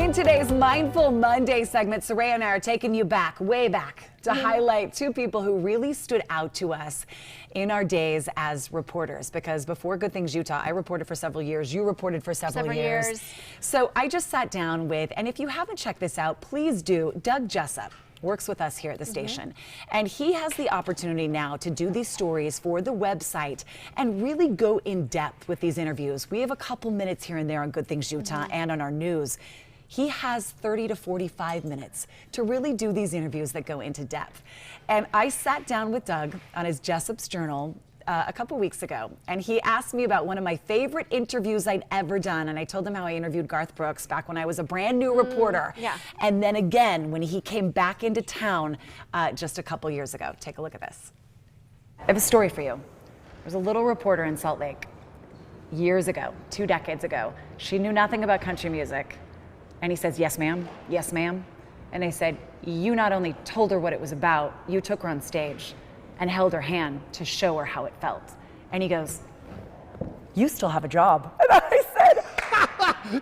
In today's Mindful Monday segment, Soraya and I are taking you back, way back, to highlight two people who really stood out to us in our days as reporters. Because before Good Things Utah, I reported for several years. You reported for several years. So I just sat down with, and if you haven't checked this out, please do, Doug Jessop works with us here at the station. And he has the opportunity now to do these stories for the website and really go in depth with these interviews. We have a couple minutes here and there on Good Things Utah and on our news. He has 30 to 45 minutes to really do these interviews that go into depth. And I sat down with Doug on his Jessop's Journal a couple weeks ago, and he asked me about one of my favorite interviews I'd ever done. And I told him how I interviewed Garth Brooks back when I was a brand new reporter. And then again, when he came back into town just a couple years ago. Take a look at this. I have a story for you. There's a little reporter in Salt Lake years ago, 2 decades ago. She knew nothing about country music. And he says, "Yes, ma'am. Yes, ma'am." And they said, "You not only told her what it was about, you took her on stage and held her hand to show her how it felt." And he goes, "You still have a job." And I said,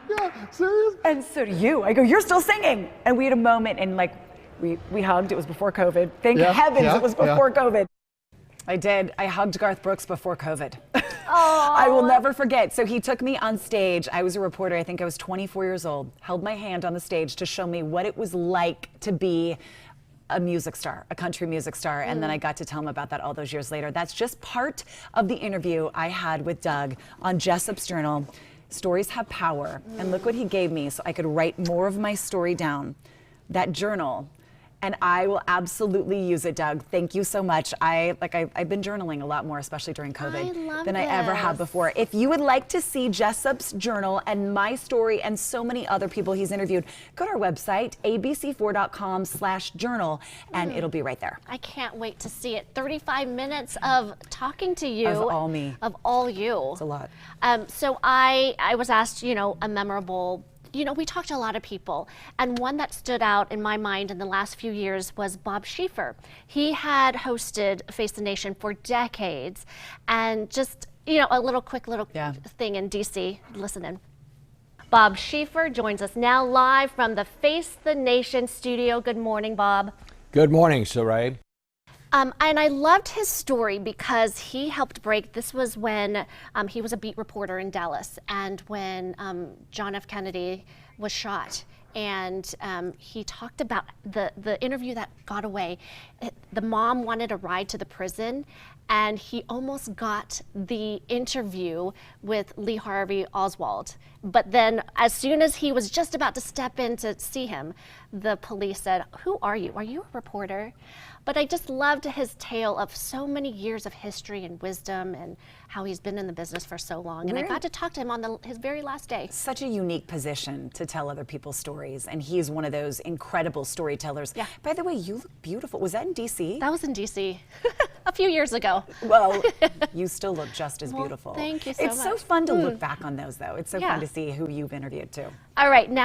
"Yeah, serious?" "And so do you." I go, "You're still singing." And we had a moment, and like we hugged. It was before COVID. Thank heavens it was before COVID. I did. I hugged Garth Brooks before COVID. I will never forget. So he took me on stage. I was a reporter. I think I was 24 years old. Held my hand on the stage to show me what it was like to be a music star, a country music star. And then I got to tell him about that all those years later. That's just part of the interview I had with Doug on Jessop's Journal. Stories have power. And look what he gave me so I could write more of my story down. That journal. And I will absolutely use it, Doug. Thank you so much. I've been journaling a lot more, especially during COVID, than I ever have before. If you would like to see Jessop's Journal and my story and so many other people he's interviewed, go to our website, abc4.com/journal, and it'll be right there. I can't wait to see it. 35 minutes of talking to you. Of all me. Of all you. It's a lot. So I was asked, a memorable. We talked to a lot of people, and one that stood out in my mind in the last few years was Bob Schieffer. He had hosted Face the Nation for decades, and just, a quick little thing in DC. Listen in. Bob Schieffer joins us now live from the Face the Nation studio. Good morning, Bob. Good morning, Soraya. And I loved his story because he helped break. This was when he was a beat reporter in Dallas, and when John F. Kennedy was shot. And he talked about the interview that got away. The mom wanted a ride to the prison, and he almost got the interview with Lee Harvey Oswald. But then as soon as he was just about to step in to see him, the police said, "Who are you? Are you a reporter?" But I just loved his tale of so many years of history and wisdom and how he's been in the business for so long. And I got to talk to him on his very last day. Such a unique position to tell other people's stories. And he's one of those incredible storytellers. Yeah. By the way, you look beautiful. Was that in DC? That was in DC a few years ago. Well, you still look just as beautiful. Thank you so much. It's so fun to look back on those, though. It's so fun to see who you've interviewed, too. All right, now